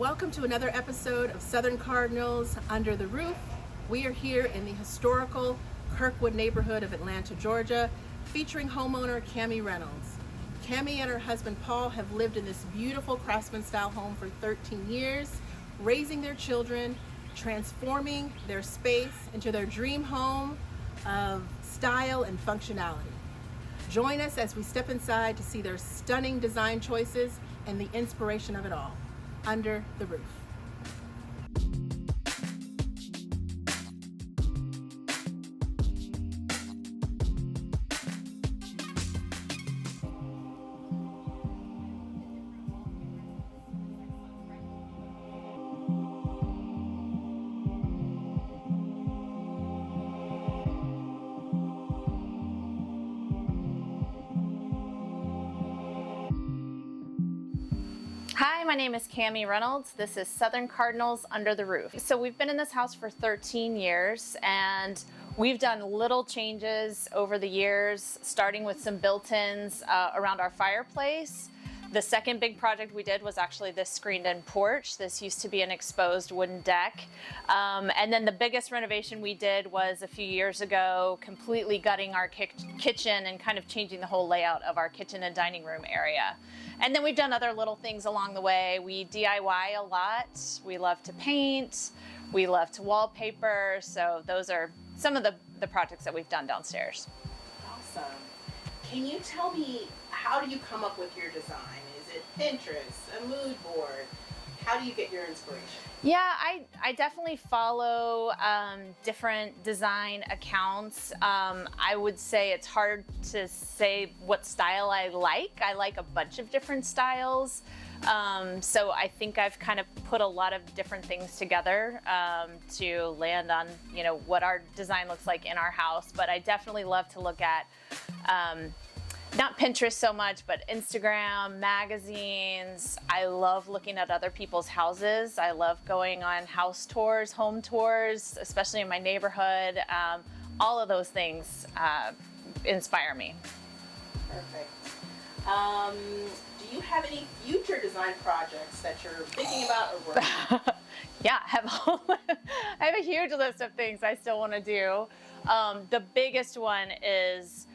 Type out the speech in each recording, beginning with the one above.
Welcome to another episode of Southern Cardinals Under the Roof. We are here in the historical Kirkwood neighborhood of Atlanta, Georgia, featuring homeowner Cami Reynolds. Cami and her husband Paul have lived in this beautiful Craftsman style home for 13 years, raising their children, transforming their space into their dream home of style and functionality. Join us as we step inside to see their stunning design choices and the inspiration of it all. Under the Roof. Hi, my name is Cami Reynolds. This is Southern Cardinals Under the Roof. So we've been in this house for 13 years and we've done little changes over the years, starting with some built-ins around our fireplace. The second big project we did was actually this screened-in porch. This used to be an exposed wooden deck. And then the biggest renovation we did was a few years ago, completely gutting our kitchen and kind of changing the whole layout of our kitchen and dining room area. And then we've done other little things along the way. We DIY a lot. We love to paint. We love to wallpaper. So those are some of the projects that we've done downstairs. Awesome. Can you tell me, how do you come up with your design? Is it Pinterest, a mood board? How do you get your inspiration? Yeah, I definitely follow different design accounts. I would say it's hard to say what style I like. I like a bunch of different styles. So I think I've kind of put a lot of different things together to land on, what our design looks like in our house. But I definitely love to look at not Pinterest so much, but Instagram, magazines. I love looking at other people's houses. I love going on house tours, home tours, especially in my neighborhood. All of those things inspire me. Perfect. Do you have any future design projects that you're thinking about or working on? Yeah, I have a huge list of things I still want to do. The biggest one is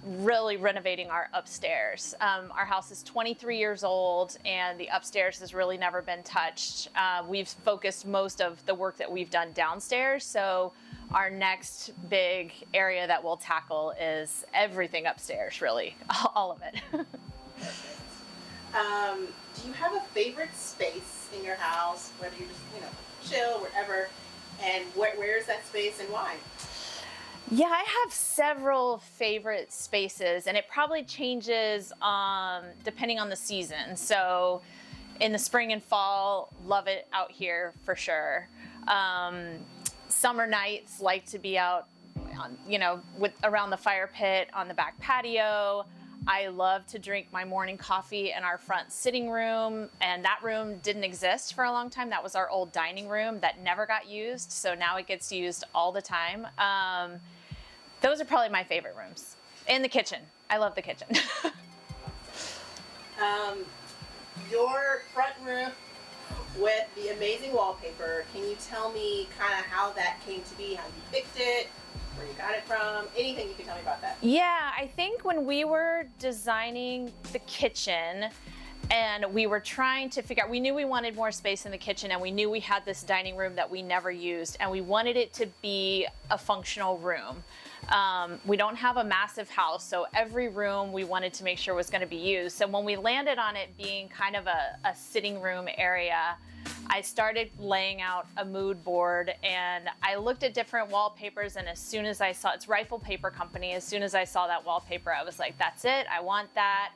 really renovating our upstairs. Our house is 23 years old and the upstairs has really never been touched. We've focused most of the work that we've done downstairs, so our next big area that we'll tackle is everything upstairs, really, all of it. Perfect. Do you have a favorite space in your house, whether you just, chill, wherever, and where is that space and why? Yeah, I have several favorite spaces, and it probably changes depending on the season. So in the spring and fall, love it out here for sure. Summer nights, like to be out, around the fire pit on the back patio. I love to drink my morning coffee in our front sitting room, and that room didn't exist for a long time. That was our old dining room that never got used, so now it gets used all the time. Those are probably my favorite rooms. And the kitchen. I love the kitchen. Your front room with the amazing wallpaper, can you tell me kind of how that came to be, how you picked it, where you got it from, anything you can tell me about that? Yeah, I think when we were designing the kitchen and we were trying to figure out, we knew we wanted more space in the kitchen and we knew we had this dining room that we never used and we wanted it to be a functional room. We don't have a massive house, so every room we wanted to make sure was going to be used. So when we landed on it being kind of a sitting room area, I started laying out a mood board and I looked at different wallpapers, and as soon as I saw, it's Rifle Paper Company, as soon as I saw that wallpaper, I was like, that's it, I want that.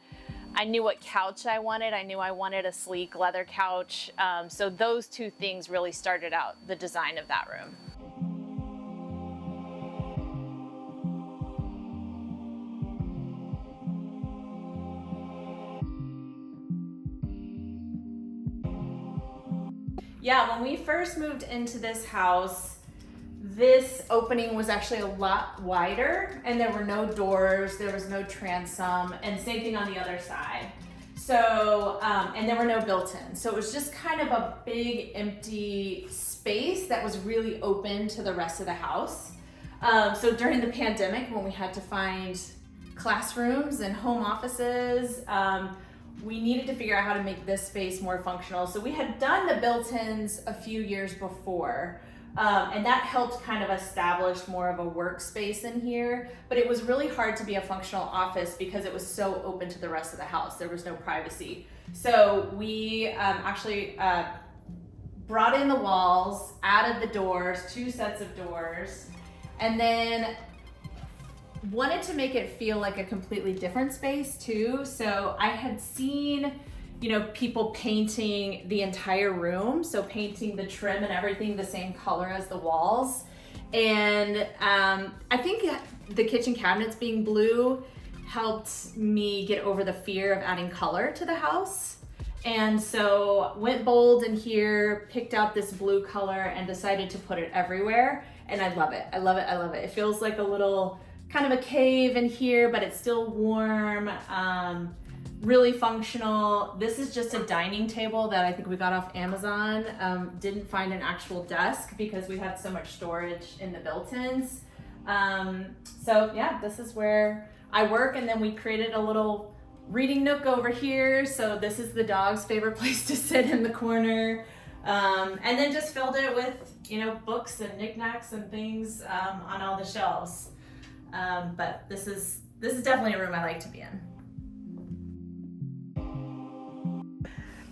I knew what couch I wanted. I knew I wanted a sleek leather couch. So those two things really started out the design of that room. Yeah, when we first moved into this house, this opening was actually a lot wider and there were no doors, there was no transom, and same thing on the other side. So, and there were no built-ins. So it was just kind of a big empty space that was really open to the rest of the house. So during the pandemic, when we had to find classrooms and home offices, we needed to figure out how to make this space more functional. So we had done the built-ins a few years before, and that helped kind of establish more of a workspace in here, but it was really hard to be a functional office because it was so open to the rest of the house. There was no privacy. So we actually brought in the walls, added the doors, 2 sets of doors, and then wanted to make it feel like a completely different space too. So I had seen, you know, people painting the entire room, so painting the trim and everything the same color as the walls. And I think the kitchen cabinets being blue helped me get over the fear of adding color to the house. And so went bold in here, picked out this blue color and decided to put it everywhere. And I love it, I love it, I love it. It feels like a little kind of a cave in here, but it's still warm. Really functional. This is just a dining table that I think we got off Amazon. Didn't find an actual desk because we had so much storage in the built-ins. So yeah, this is where I work, and then we created a little reading nook over here. So this is the dog's favorite place to sit in the corner. And then just filled it with, you know, books and knickknacks and things on all the shelves. But this is definitely a room I like to be in.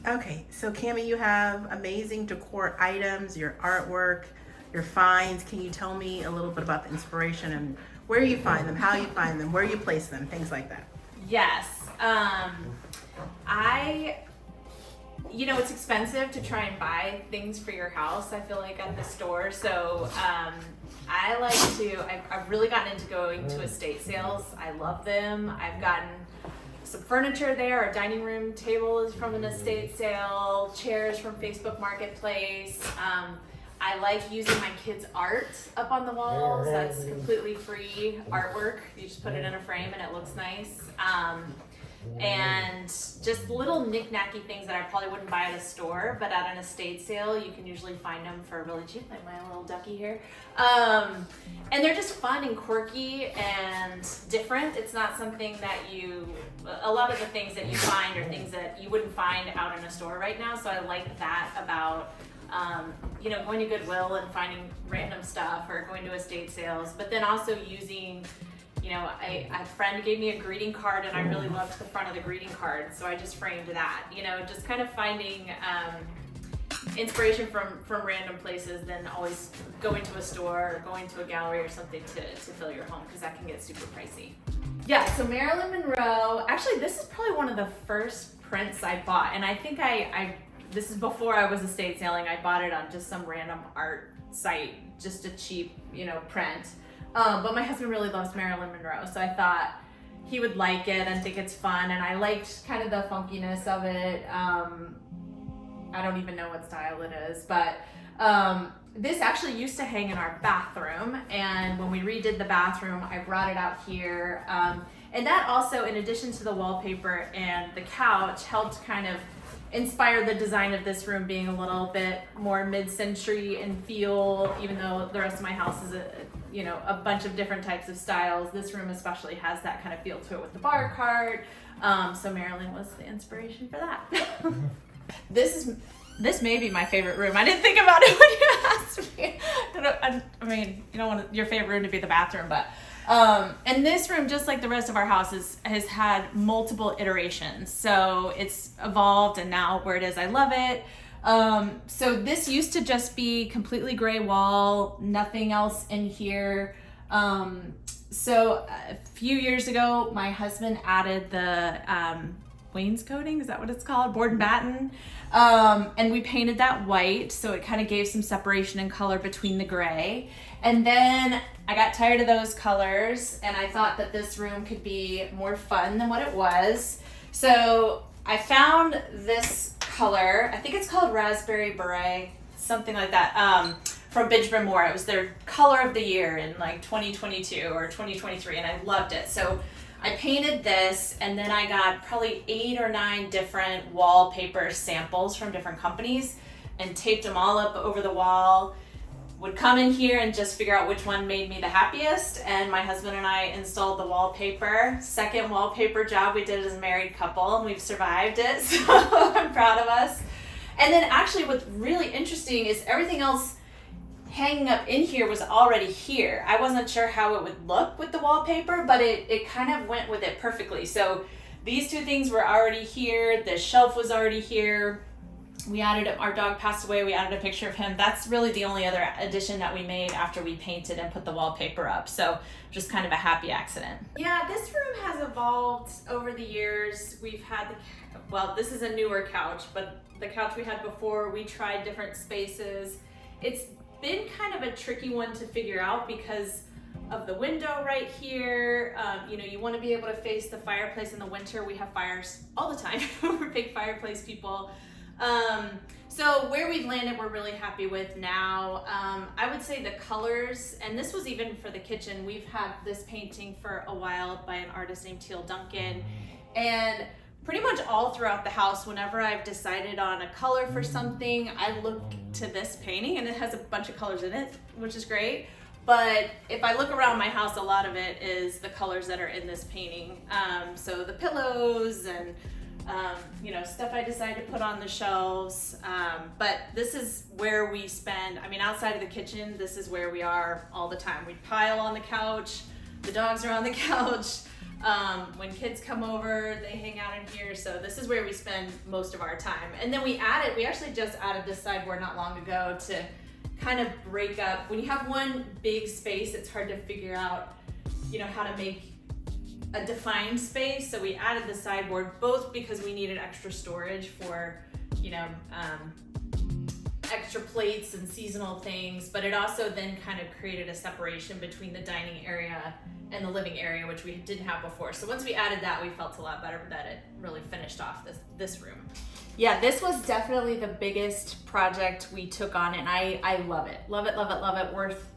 Okay, so Cami, you have amazing decor items, your artwork, your finds. Can you tell me a little bit about the inspiration and where you find them, how you find them, where you place them, things like that? Yes. You know, it's expensive to try and buy things for your house, I feel like, at the store. So I like to, I've really gotten into going to estate sales. I love them. I've gotten some furniture there. Our dining room table is from an estate sale, chairs from Facebook Marketplace. I like using my kids' art up on the walls. That's completely free artwork. You just put it in a frame and it looks nice. And just little knick-knacky things that I probably wouldn't buy at a store, but at an estate sale, you can usually find them for really cheap, like my little ducky here. And they're just fun and quirky and different. It's not something that a lot of the things that you find are things that you wouldn't find out in a store right now. So I like that about, you know, going to Goodwill and finding random stuff, or going to estate sales, but then also using, you know, a friend gave me a greeting card and I really loved the front of the greeting card, so I just framed that. You know, just kind of finding inspiration from random places, than always going to a store or going to a gallery or something to fill your home, because that can get super pricey. Yeah, so Marilyn Monroe, actually this is probably one of the first prints I bought, and I think this is before I was estate selling. I bought it on just some random art site, just a cheap, you know, print. But my husband really loves Marilyn Monroe, so I thought he would like it and think it's fun, and I liked kind of the funkiness of it. I don't even know what style it is, but this actually used to hang in our bathroom, and when we redid the bathroom, I brought it out here. And that also, in addition to the wallpaper and the couch, helped kind of inspire the design of this room being a little bit more mid-century in feel, even though the rest of my house is a bunch of different types of styles. This room especially has that kind of feel to it with the bar cart. So Marilyn was the inspiration for that. This may be my favorite room. I didn't think about it when you asked me. I mean, you don't want your favorite room to be the bathroom, but and this room, just like the rest of our houses, has had multiple iterations. So it's evolved, and now where it is, I love it. So this used to just be completely gray wall, nothing else in here. So a few years ago, my husband added the wainscoting, is that what it's called? Board and batten. And we painted that white, so it kind of gave some separation in color between the gray. And then I got tired of those colors, and I thought that this room could be more fun than what it was. So I found this color, I think it's called Raspberry Beret, something like that, from Binge Bryn Mawr. It was their color of the year in like 2022 or 2023, and I loved it. So I painted this, and then I got probably 8 or 9 different wallpaper samples from different companies and taped them all up over the wall. Would come in here and just figure out which one made me the happiest, and my husband and I installed the wallpaper. Second wallpaper job we did as a married couple, and we've survived it, so I'm proud of us. And then actually what's really interesting is everything else hanging up in here was already here. I wasn't sure how it would look with the wallpaper, but it kind of went with it perfectly. So these 2 things were already here, the shelf was already here. We added, our dog passed away, we added a picture of him. That's really the only other addition that we made after we painted and put the wallpaper up. So just kind of a happy accident. Yeah, this room has evolved over the years. We've had, well, this is a newer couch, but the couch we had before, we tried different spaces. It's been kind of a tricky one to figure out because of the window right here. You know, you want to be able to face the fireplace in the winter. We have fires all the time. We're big fireplace people. So where we've landed, we're really happy with now. I would say the colors, and this was even for the kitchen. We've had this painting for a while by an artist named Teal Duncan, and pretty much all throughout the house, whenever I've decided on a color for something, I look to this painting, and it has a bunch of colors in it, which is great. But if I look around my house, a lot of it is the colors that are in this painting. So the pillows and you know, stuff I decide to put on the shelves. But this is where we spend, I mean, outside of the kitchen, this is where we are all the time. We pile on the couch, the dogs are on the couch. When kids come over, they hang out in here. So this is where we spend most of our time. And then we actually just added this sideboard not long ago to kind of break up. When you have one big space, it's hard to figure out, you know, how to make a defined space. So we added the sideboard both because we needed extra storage for, you know, extra plates and seasonal things, but it also then kind of created a separation between the dining area and the living area, which we didn't have before. So once we added that, we felt a lot better that it really finished off this room. Yeah, this was definitely the biggest project we took on, and I love it. Love it, love it, love it. Worth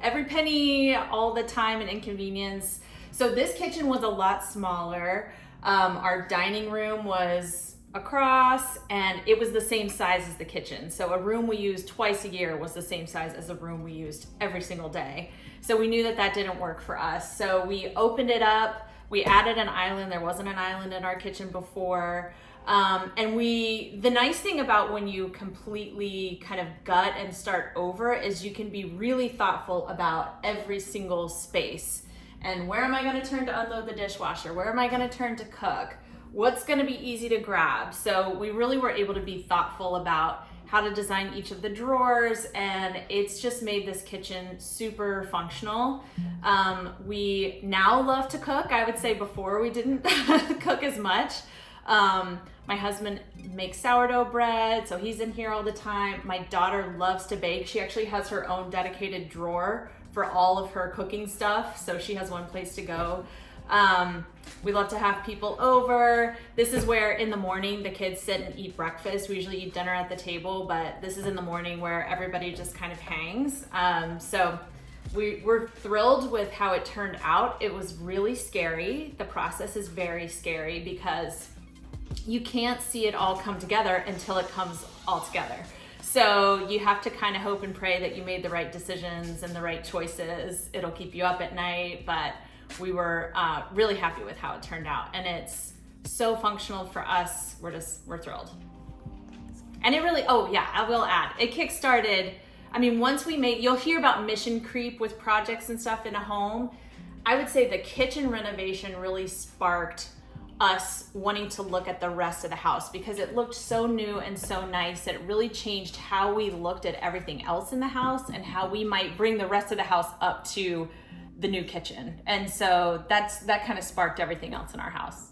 every penny, all the time and inconvenience. So this kitchen was a lot smaller. Our dining room was across, and it was the same size as the kitchen. So a room we used twice a year was the same size as a room we used every single day. So we knew that that didn't work for us. So we opened it up, we added an island. There wasn't an island in our kitchen before. And the nice thing about when you completely kind of gut and start over is you can be really thoughtful about every single space. And where am I gonna turn to unload the dishwasher? Where am I gonna turn to cook? What's gonna be easy to grab? So we really were able to be thoughtful about how to design each of the drawers, and it's just made this kitchen super functional. We now love to cook. I would say before we didn't cook as much. My husband makes sourdough bread, so he's in here all the time. My daughter loves to bake. She actually has her own dedicated drawer for all of her cooking stuff, so she has one place to go. We love to have people over. This is where in the morning the kids sit and eat breakfast. We usually eat dinner at the table, but this is in the morning where everybody just kind of hangs. So we're thrilled with how it turned out. It was really scary. The process is very scary because you can't see it all come together until it comes all together. So you have to kind of hope and pray that you made the right decisions and the right choices. It'll keep you up at night, but we were really happy with how it turned out, and it's so functional for us. We're thrilled. And it really, oh yeah, I will add, it kickstarted, I mean, once we made, you'll hear about mission creep with projects and stuff in a home. I would say the kitchen renovation really sparked us wanting to look at the rest of the house because it looked so new and so nice that it really changed how we looked at everything else in the house and how we might bring the rest of the house up to the new kitchen. And so that kind of sparked everything else in our house.